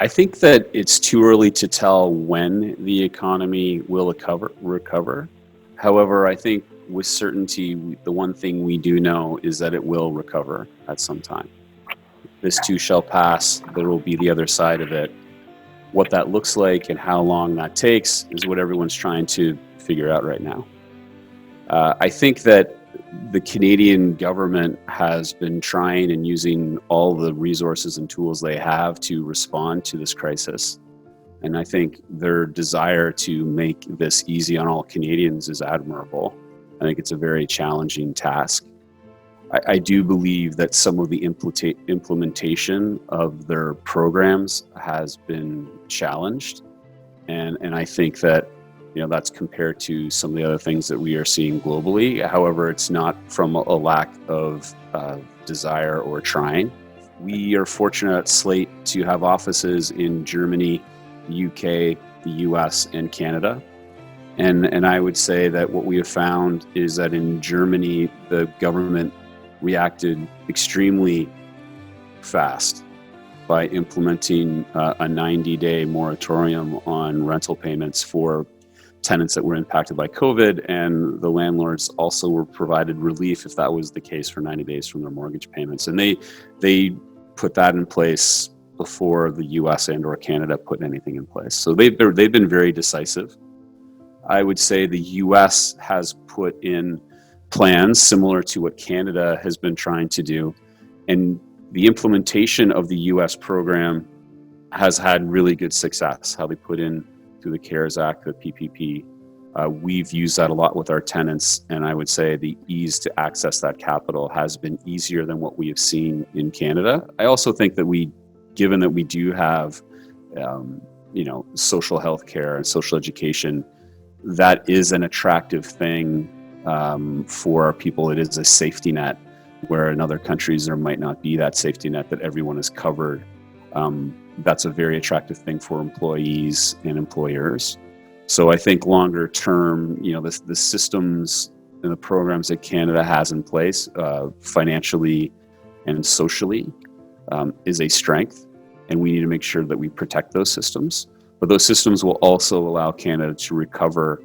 I think that it's too early to tell when the economy will recover. However, I think with certainty, the one thing we do know is that it will recover at some time. This too shall pass. There will be the other side of it. What that looks like and how long that takes is what everyone's trying to figure out right now. I think that the Canadian government has been trying and using all the resources and tools they have to respond to this crisis. And I think their desire to make this easy on all Canadians is admirable. I think it's a very challenging task. I do believe that some of the implementation of their programs has been challenged. And I think that that's compared to some of the other things that we are seeing globally. However, it's not from a lack of desire or trying. We are fortunate at Slate to have offices in Germany, the UK, the US, and Canada. And I would say that what we have found is that in Germany, the government reacted extremely fast by implementing a 90-day moratorium on rental payments for tenants that were impacted by COVID, and the landlords also were provided relief if that was the case for 90 days from their mortgage payments. And they put that in place before the US and or Canada put anything in place. So they've been very decisive. I would say the US has put in plans similar to what Canada has been trying to do. And the implementation of the US program has had really good success, how they put in through the CARES Act, the PPP. We've used that a lot with our tenants, and I would say the ease to access that capital has been easier than what we have seen in Canada. I also think that given that we do have, social health care and social education, that is an attractive thing for our people. It is a safety net, where in other countries there might not be that safety net that everyone is covered. That's a very attractive thing for employees and employers. So I think longer term, the systems and the programs that Canada has in place, financially and socially, is a strength, and we need to make sure that we protect those systems. But those systems will also allow Canada to recover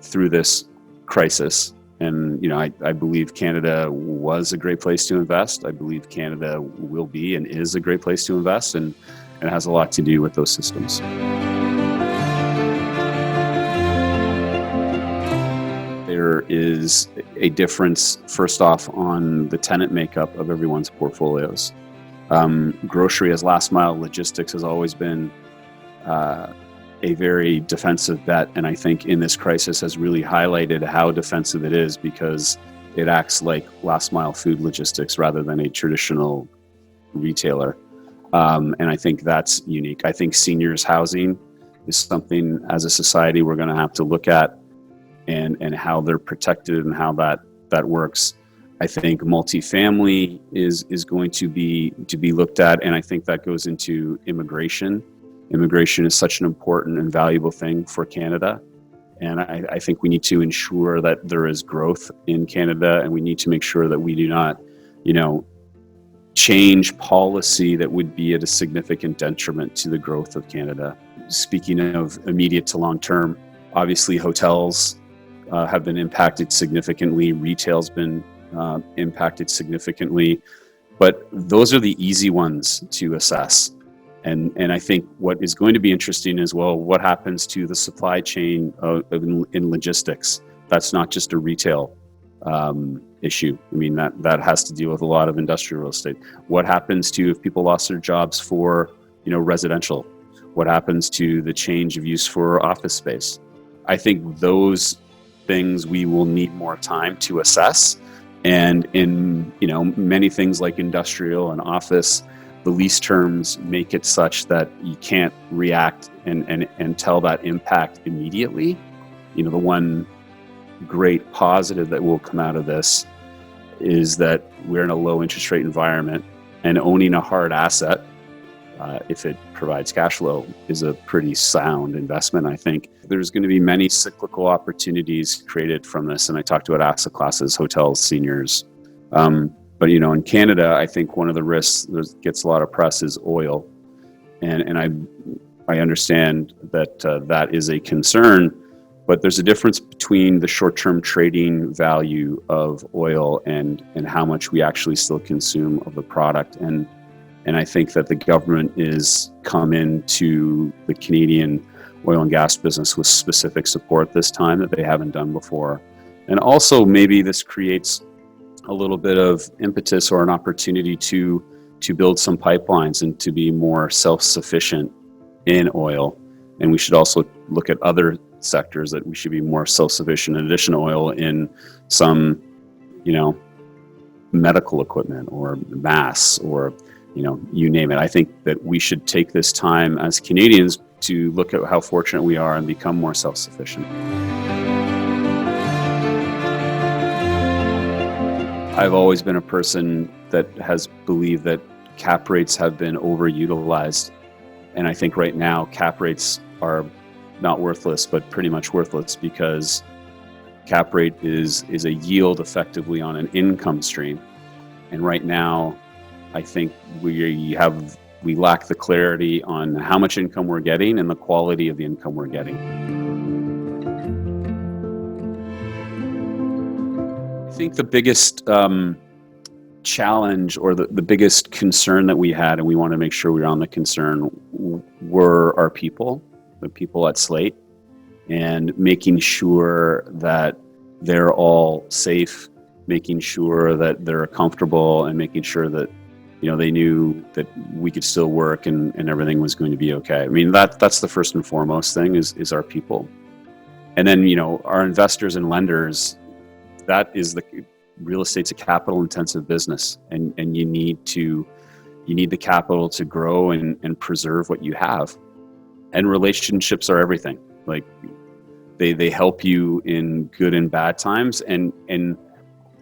through this crisis. And I believe Canada was a great place to invest. I believe Canada will be and is a great place to invest, and it has a lot to do with those systems. There is a difference, first off, on the tenant makeup of everyone's portfolios. Grocery as last mile logistics has always been a very defensive bet, and I think in this crisis has really highlighted how defensive it is, because it acts like last mile food logistics rather than a traditional retailer. And I think that's unique. I think seniors housing is something as a society we're going to have to look at, and how they're protected and how that works. I think multifamily is going to be looked at, and I think that goes into immigration. Immigration is such an important and valuable thing for Canada. And I think we need to ensure that there is growth in Canada, and we need to make sure that we do not, change policy that would be at a significant detriment to the growth of Canada. Speaking of immediate to long term, obviously hotels have been impacted significantly. Retail's been impacted significantly, but those are the easy ones to assess. And I think what is going to be interesting as well, what happens to the supply chain in logistics? That's not just a retail issue. I mean, that has to deal with a lot of industrial real estate. What happens to if people lost their jobs for, residential? What happens to the change of use for office space? I think those things we will need more time to assess. And in, many things like industrial and office, the lease terms make it such that you can't react and tell that impact immediately. The one great positive that will come out of this is that we're in a low interest rate environment, and owning a hard asset, if it provides cash flow, is a pretty sound investment. I think there's going to be many cyclical opportunities created from this, and I talked about asset classes, hotels, seniors. But in Canada, I think one of the risks that gets a lot of press is oil. and I understand that that is a concern, but there's a difference between the short-term trading value of oil and how much we actually still consume of the product. And I think that the government is come into the Canadian oil and gas business with specific support this time that they haven't done before. And also maybe this creates a little bit of impetus or an opportunity to build some pipelines and to be more self-sufficient in oil. And we should also look at other sectors that we should be more self-sufficient in addition to oil in some, medical equipment or mass or, you name it. I think that we should take this time as Canadians to look at how fortunate we are and become more self-sufficient. I've always been a person that has believed that cap rates have been overutilized. And I think right now cap rates are not worthless, but pretty much worthless, because cap rate is a yield effectively on an income stream. And right now, I think we lack the clarity on how much income we're getting and the quality of the income we're getting. I think the biggest challenge or the biggest concern that we had, and we want to make sure we're on the concern, were our people, the people at Slate, and making sure that they're all safe, making sure that they're comfortable, and making sure that they knew that we could still work and everything was going to be okay. I mean, that's the first and foremost thing is our people. And then, our investors and lenders, that is real estate's a capital intensive business, and you need the capital to grow and preserve what you have. And relationships are everything. Like they help you in good and bad times. And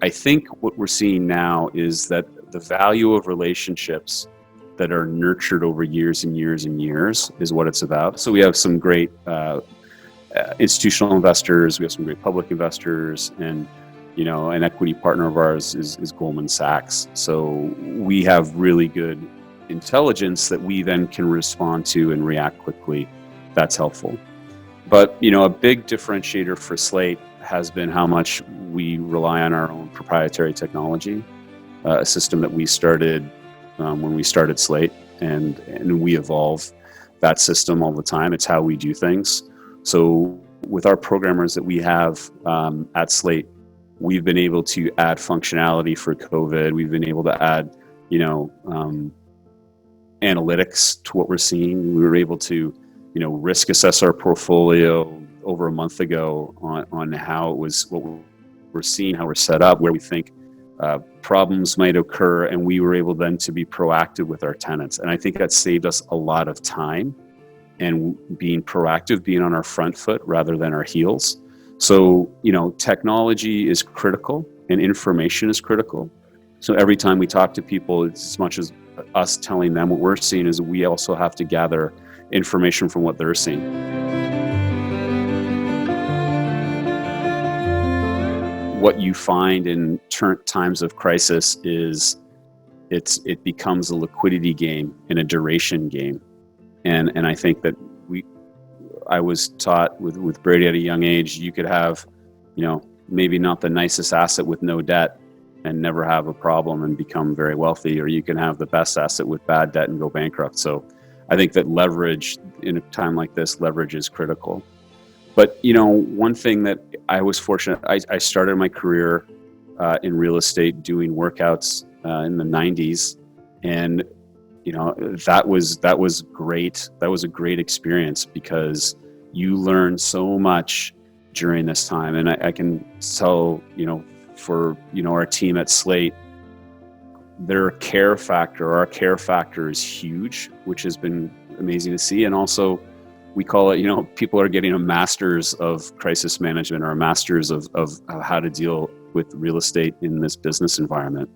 I think what we're seeing now is that the value of relationships that are nurtured over years and years and years is what it's about. So we have some great institutional investors, we have some great public investors, and an equity partner of ours is Goldman Sachs. So we have really good intelligence that we then can respond to and react quickly. That's helpful. But, a big differentiator for Slate has been how much we rely on our own proprietary technology, a system that we started when we started Slate, and we evolve that system all the time. It's how we do things. So with our programmers that we have at Slate, we've been able to add functionality for COVID. We've been able to add, analytics to what we're seeing. We were able to, risk assess our portfolio over a month ago on how it was, what we're seeing, how we're set up, where we think problems might occur, and we were able then to be proactive with our tenants. And I think that saved us a lot of time, and being proactive, being on our front foot rather than our heels. So, technology is critical and information is critical. So every time we talk to people, it's as much as us telling them what we're seeing, is we also have to gather information from what they're seeing. What you find in times of crisis is it becomes a liquidity game and a duration game. And I think that I was taught with Brady at a young age, you could have, maybe not the nicest asset with no debt and never have a problem and become very wealthy, or you can have the best asset with bad debt and go bankrupt. So I think that leverage in a time like this, leverage is critical. But, one thing that I was fortunate, I started my career in real estate doing workouts in the 90s. And that was great. That was a great experience because you learn so much during this time. And I can tell, for, our team at Slate, our care factor is huge, which has been amazing to see. And also we call it, people are getting a master's of crisis management or a master's of how to deal with real estate in this business environment.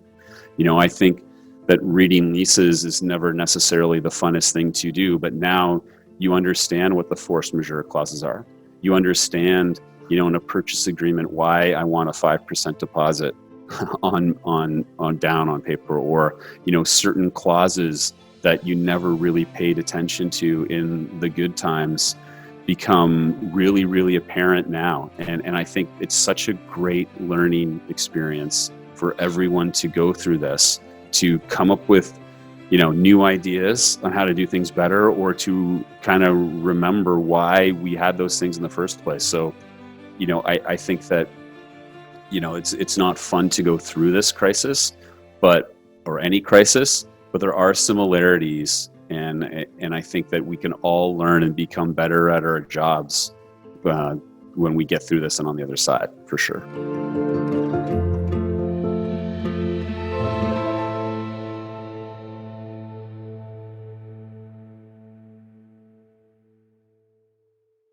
I think that reading leases is never necessarily the funnest thing to do, but now you understand what the force majeure clauses are. You understand, in a purchase agreement, why I want a 5% deposit on down on paper, or, certain clauses that you never really paid attention to in the good times become really, really apparent now. And I think it's such a great learning experience for everyone to go through this, to come up with, new ideas on how to do things better, or to kind of remember why we had those things in the first place. So, I think that, it's not fun to go through this crisis, or any crisis, but there are similarities, and I think that we can all learn and become better at our jobs when we get through this and on the other side, for sure.